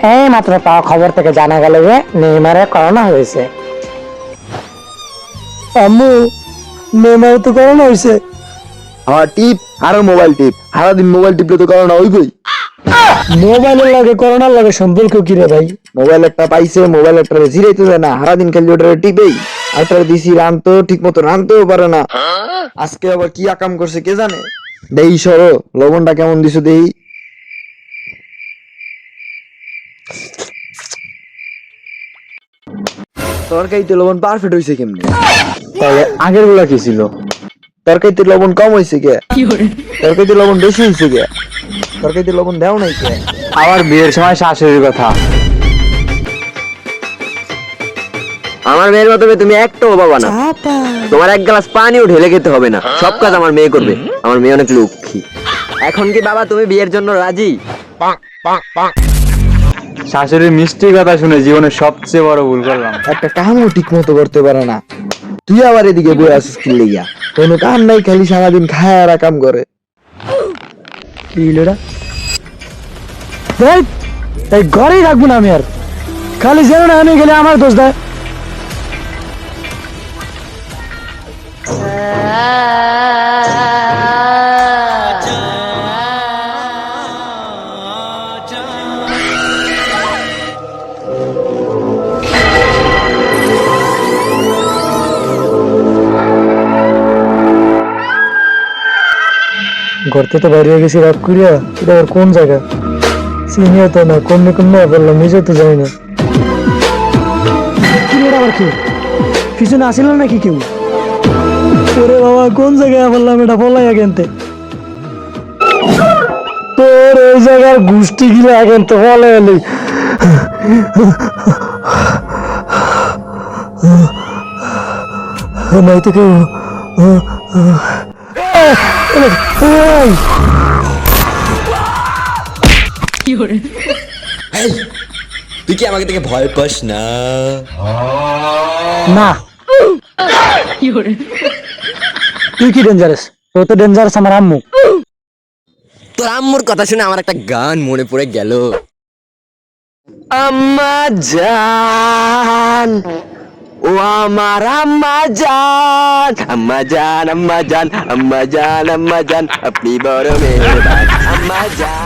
এই মাত্র পাওয়া খবর থেকে জানা গেল যে নেইমারের করোনা হয়েছে। আম্মু, নেইমার তো করোনা হয়েছে। হ্যাঁ টিপ, আরো মোবাইল টিপ, সারাদিন মোবাইল টিপলে তো করোনা হইবই। মোবাইলের লাগে করোনার লাগে সম্পর্ক কি রে ভাই? মোবাইল একটা পাইছে, মোবাইল একটা জিরাইতে দেয় না, সারাদিন খালি ওটা টিপেই। একটা দিছি রানতো ঠিক মতো রানতেও পারে না। আজকে আবার কি আকাম করছে কে জানে। দেই সরো, লবণটা কেমন দিছো দেই। তরকারিতে লবণ পারফেক্ট হয়েছে কেমনে? তাহলে আগের গুলা কি ছিল? তরকারিতে লবণ কম হয়েছে কে? তরকারিতে লবণ বেশি হয়েছে কে? তরকারিতে লবণ দেও নাই কে? আবার বিয়ের সময় শাশুড়ির কথা। আমার মেয়ের মতো তুমি একটাও বাবা না। তোমার এক গ্লাস পানিও ঢেলে খেতে হবে না, সব কাজ আমার মেয়ে করবে। আমার মেয়ে অনেক লক্ষ্মী। এখন কি বাবা তুমি বিয়ের জন্য রাজি? শাশুড়ির মিষ্টি কথা শুনে জীবনের সবচেয়ে বড় ভুল করলাম। একটা কামও ঠিক মতো করতে পারে না। তুই আবার এদিকে বই আসিস কি লেগিয়া? কোনো কাম নাই, খালি সারাদিন খায় আর কাম করে। কি হলোটা? দেখ, এই ঘরেই রাখবো না আমি আর। খালি যেন না আমি গেলে আমার দোষ দেয়। ঘরতে তো বাইরে গেছি রাত করিয়া, এটা আবার কোন জায়গা চিনিও তো না, কোন বললাম নিজে তো জানি না। আবার কি পিছনে আসিল নাকি কেউ? ওরে বাবা, কোন জায়গায় বললাম এটা বলাই আগেনতে। তোর এই জায়গার গোষ্ঠী গিলা আগেনতে বলে এলি। নাই তো কেউ। তুই কি আমাকে থেকে ভয় পাস না? না, তুই কি ডেঞ্জারাস? তোর তো ডেঞ্জারাস আমার আম্মু। তোর আম্মুর কথা শুনে আমার একটা গান মনে পড়ে গেল। আম্মা জান, ও আমার আম্মা জান, আম্মা জান, আম্মা জান, আম্মা জান, আম্মা জান, আপনি বড় মেহেরবান আম্মা জান।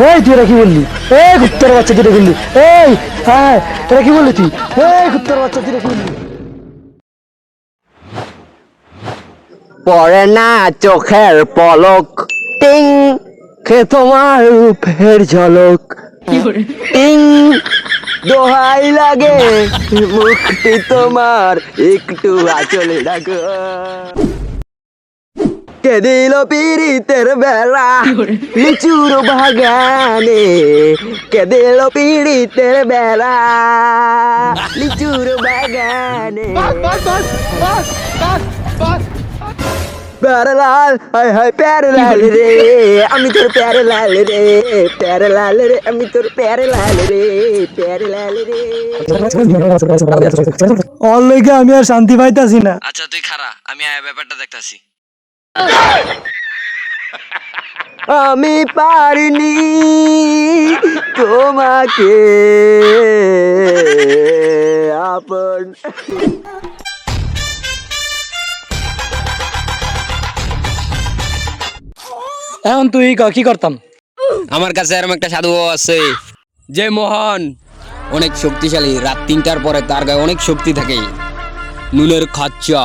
এই তুই এরা কি বললি? এই কুত্তার বাচ্চা তুই বললি? এই হ্যাঁ, এরা কি বললি তুই? এই কুত্তার বাচ্চা তুই কি বললি? পড়ে না চোখের পলক, টিং খে তোমার রূপের ঝলক, টিং দোহাই লাগে মুখটি তোমার একটু আঁচলে রাখো। কে দিল পিরিতের বেলা লিচুর বাগানে, কে দিল পিরিতের বেলা লিচুর বাগানে। প্যারে লাল, হায় হায় প্যারে লাল রে, আমি তোর প্যারে লাল রে, প্যারে লাল রে, আমি তোর প্যারে লাল রে, প্যারে লাল রে। ওর লইগা আমি আর শান্তি পাইতাছি না। আচ্ছা তুই খারা, আমি ব্যাপারটা দেখতাছি। আমি পারিনি তোমাকে আপন। এখন তুই কি করতাম? আমার কাছে এরকম একটা সাধু বাবা আছে যে মহান, অনেক শক্তিশালী। রাত 3টার পরে তার গায়ে অনেক শক্তি থাকে। নুনের খাচ্চা,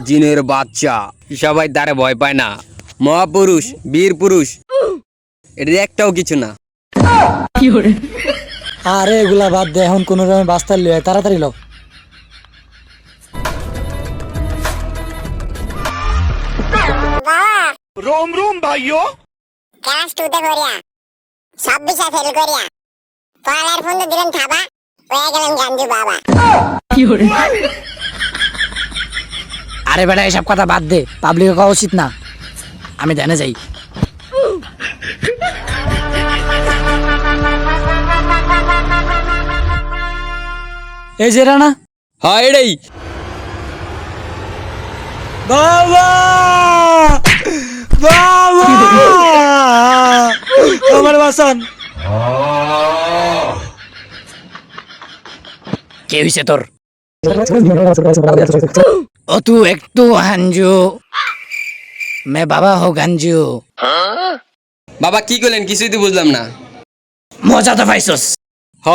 জিনের বাচ্চা, সবাই তারে ভয় পায় না। মহাপুরুষ, বীর পুরুষ, এটা একটাও কিছু না। আরে এগুলা বাদ দে, এখন কোন রকম বাস্তার লিয়ে তাড়াতাড়ি লো। रोम रोम भाइयों ক্লাস 2 তে করিয়া 26 ফেল করিয়া পড়ালের ফোন দিলেন খাবা হয়ে গেলেন গাঞ্জু বাবা। আরে বেটা এসব কথা বাদ দে, পাবলিকে কওয়া উচিত না। আমি ধ্যানে যাই। এই যে রানা, হ্যাঁ এটাই। বাবা বাবা আমার বাসন। কে হইছে তোর? ও তু একটু হাঞ্জু মে বাবা হো গাঞ্জু। বাবা কি করলেন কিছুই তো বুঝলাম না। মজা তো পাইছস? হ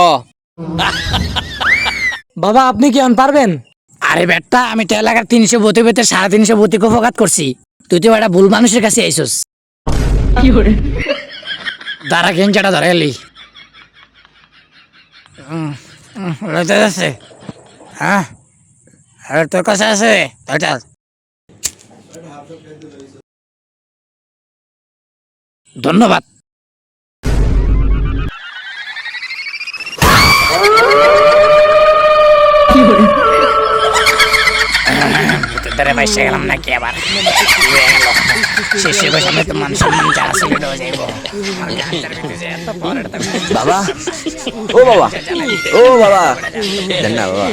বাবা আপনি কি আন পারবেন? আরে বেটা আমি তো এলাকার 300 বতি বেতে 350 বতি কফাকাত করছি, তুই তো একটা ভুল মানুষের কাছে আইছস। দাঁড়া গেঞ্জাটা ধরে এলি আছে। হ্যাঁ আরে তোর কাছে আছে ওইটা। ধন্যবাদ। ভূতের বাইসে গেলাম নাকি আবার? শেষে বসে আমি তো মান সম্মান যারা ছিল যাইব। বাবা ও বাবা ও বাবা দেন না বাবা।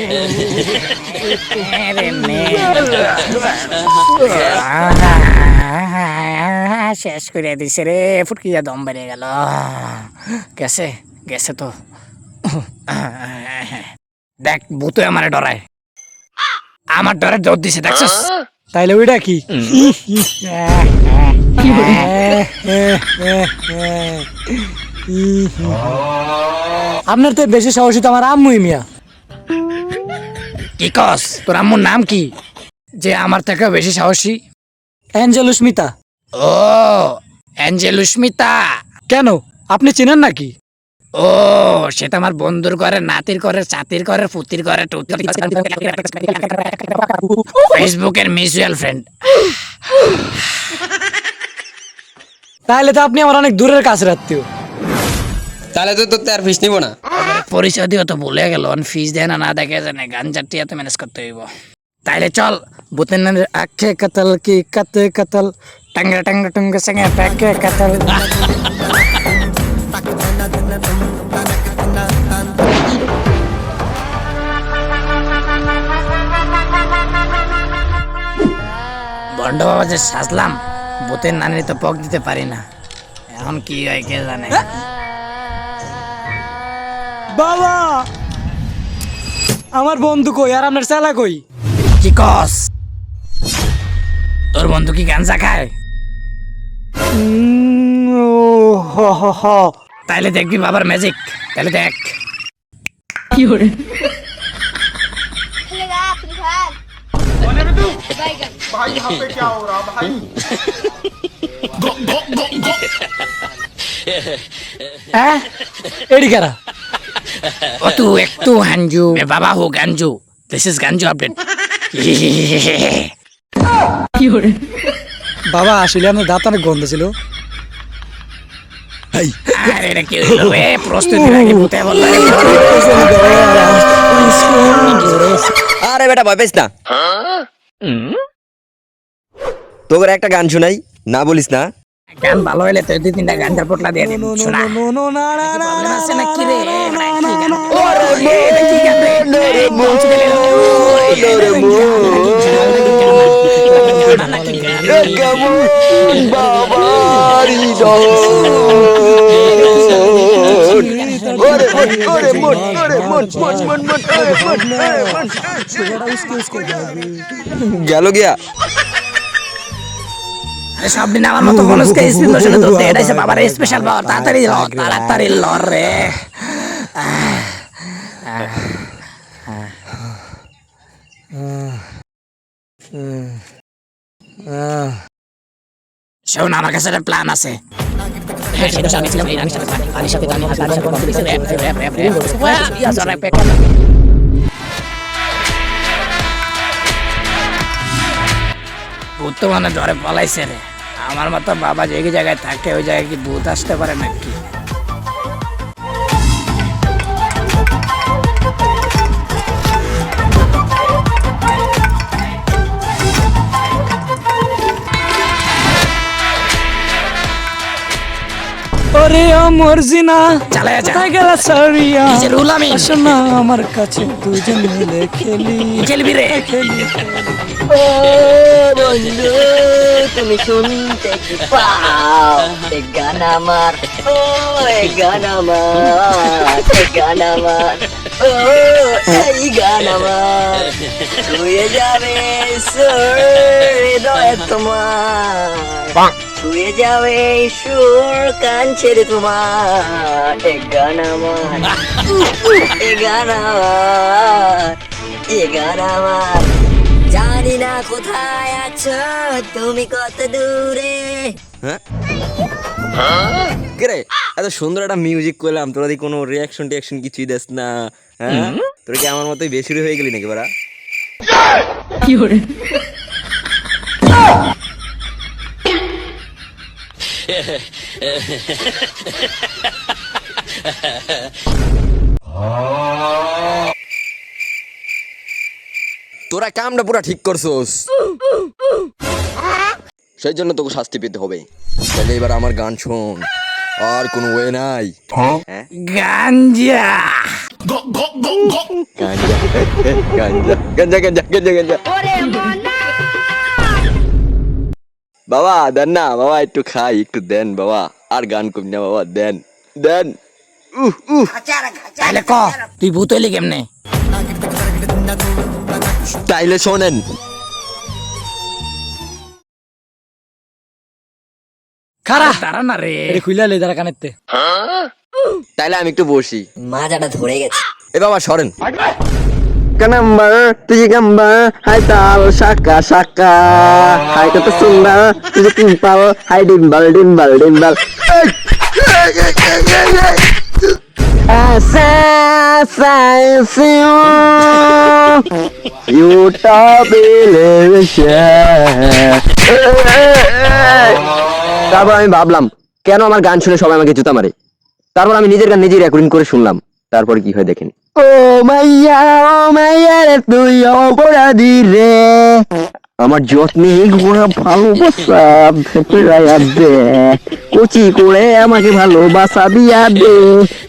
শেষ করে দিছে রে, ফুটকিয়া দম বেড়ে গেল। গেছে গেছে তো। দেখ ভূতে আমার ডরায়, আমার ডরে জোর দিছে দেখছস? তাইলে ওইটা কি? আপনার তো বেশি সাহসী তো আমার আম্মুই মিয়া। কি কস? তোর আম্মুর নাম কি যে আমার থেকে বেশি সাহসী? অ্যাঞ্জেলুস্মিতা। ও অ্যাঞ্জেলুস্মিতা। কেন আপনি চেনেন নাকি? ও সেটা আমার বন্ধুর ঘরে, নাতির ঘরে, চাতির ঘরে, পুতির ঘরে, ফেসবুকের মিউচুয়াল ফ্রেন্ড। তাহলে তো আপনি আমার অনেক দূরের কাছের আত্মীয়। তাহলে তো তোর আর ফিস নিব না। পরিচয় দিও তো ভুলে গেল, ফিস দেয় না না দেখে জানে, গাঞ্জার টিয়া তো ম্যানেজ করতে হইব। তাইলে চল ভূতের নামের আখে কাতাল কি কাতে কাতাল টাঙ্গা টাঙ্গা টুঙ্গা সঙ্গে প্যাকে কাতাল। বন্ড বাবা যে সাজলাম, ভূতের নানি তো পক দিতে পারি না, এখন কি হয় কে জানে। বাবা আমার বন্ধু কই আর আপনার চেলা কই? কি কস? তোর বন্ধু কি গাঞ্জা খায়? তাইলে দেখবি বাবার ম্যাজিক, তাহলে দেখ। হ্যাঁ এডি কারা? ও তু একটু হাঞ্জু মে বাবা হো Ganju, this is Ganju update. বাবা আসলে আমার দাঁত অনেক গন্ধ ছিল। আরে এটা কি হইলো রে? প্রস্তুতি রাখি ভূতে বললো রে। আরে বেটা ভয় পাইস না, তোর একটা গান শোনাই না, বলিস না। গান ভালো হইলে তো 2-3টা গাঞ্জার পোটলা দিয়ে দিন, শোনা। প্রবলেম আছে না কি রে? কি গান? এটা কি গান রে? বলছি দিলে গেল গিয়া। সব দিন আমার মতো মানুষকে স্পিড মোশনে ধরতে, এটা হচ্ছে বাবার স্পেশাল পাওয়ার। তাড়াতাড়ি ল, তাড়াতাড়ি লর রে। শোন আমার কাছে একটা প্ল্যান আছে। ভূত মানে ডরে পালাইছে রে। আমার মতো বাবা যে জায়গায় থাকে ওই জায়গায় কি ভূত আসতে পারে নাকি? ওরে আমার জিনা চালা যা। কোথায় গেলা সারিয়া? এই যে রুল আমি। আসো না আমার কাছে দুজন মিলে খেলি। খেলবি রে? ও বন্ধু তুমি শুনতে কি পাও? এ গান আমার, ও এ গান আমার, এ গান আমার। ও এই গান আমার ছুঁয়ে যাবে হৃদয় তোমার, ছুঁয়ে যাবে সুর কান ছেড়ে তোমার। এ গান আমার, এ গান আমার, এ গান আমার। জানি না কোথায় আছো তুমি, কত দূরে। রে এত সুন্দর একটা মিউজিক করলাম, তোরা দি কোনো রিয়াকশন টিয়াকশন কিছুই দেস না। হ্যাঁ, তোরা কি আমার মতোই বেসুরি হয়ে গেলি নাকি বারা? তোরা কামটা পুরা ঠিক করছোস, সেই জন্য তোকে শাস্তি পেতে হবে। তাহলে এবার আমার গান শোন, আর কোনো ওয়ে নাই। গাঞ্জা গাঞ্জা গাঞ্জা গাঞ্জা গাঞ্জা গাঞ্জা গাঞ্জা। বাবা দেন না বাবা, একটু খাই, একটু দেন বাবা। আর গান কমি না বাবা, দেন দেন। তাহলে ক তুই ভূত হইলি কেমনে? তাইলে শোনেন। খারা তারা না রে, এটা খুইলা লে দাঁড়া কানেতে। তাইলে আমি একটু বসি। মাজাটা ধরে গেছে। এ বাবা সরেন। Kanamba, tujuh gambar, hai tal, saka saka, hai kata sunda, tujuh timpal, hai dimbal dimbal dimbal. Asa you তারপর আমি ভাবলাম কেন আমার গান শুনে সবাই আমাকে জুতা মারে। তারপর আমি নিজের গান নিজেই রেকর্ডিং করে শুনলাম। তারপর কি হয় দেখেন। ও মাইয়া রে তুই অপরাধী রে, আমার যত্নে গোড়া ভালোবাসা ফেরাইয়া দে, কচি করে আমাকে ভালোবাসা দিয়া দে।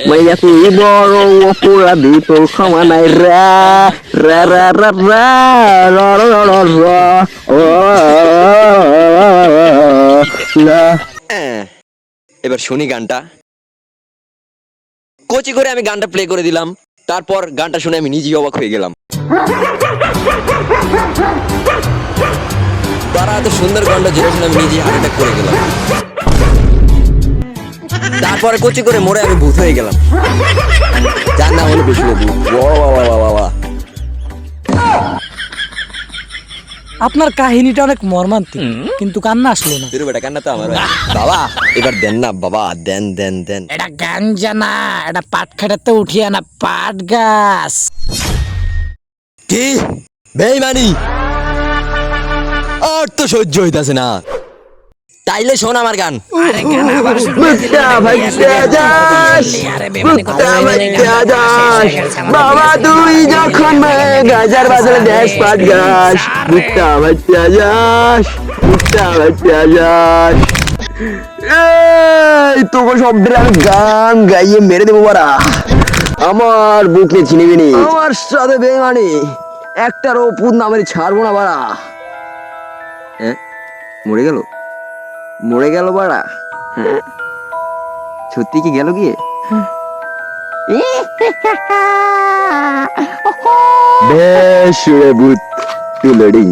মাইয়া তুই বড় অপরাধী, তোর ক্ষমা নাই রা রা রা রা রা রা রা রা রা রা। এবার শুনি গানটা। কোচি করে আমি গানটা প্লে করে দিলাম। তারপর গানটা শুনে আমি নিজেই অবাক হয়ে গেলাম। তারা এত সুন্দর গানটা যেটা শুনে আমি নিজেই হার্ট অ্যাটাক করে গেলাম। তারপরে কোচি করে মরে আমি ভূত হয়ে গেলাম। যার নাম হলো বেশি ভূত। আপনার কাহিনীটা অনেক মর্মান্তিক, কিন্তু কান্না আসলো না। বেটা কান্না তো আমার বাবা। এবার দেন না বাবা, দেন দেন দেন। এটা গাঞ্জা না, এটা পাট খাটাতে উঠিয়া না, পাট গাছ। কি বেইমানি, আর তো সহ্য হইতাছে না। তাইলে শোন আমার গান। বাবা তুই যখন গাজার বাজারে দেশ পাট গাছ, ভুট্টা বাচ্চা যাস, ভুট্টা বাচ্চা যাস। এই তোকে শব্দের আমি গান গাইয়ে মেরে দেবো বারা। আমার বুক নিয়ে চিনিবি নি, আমার সাথে বেমানি একটার ওপুর নামের ছাড়বো না বাড়া। হ্যাঁ মরে গেল, মরে গেল বাড়া। হ্যাঁ সত্যি কি গেল গিয়ে? বেশ রে ভূত তুলড়ি।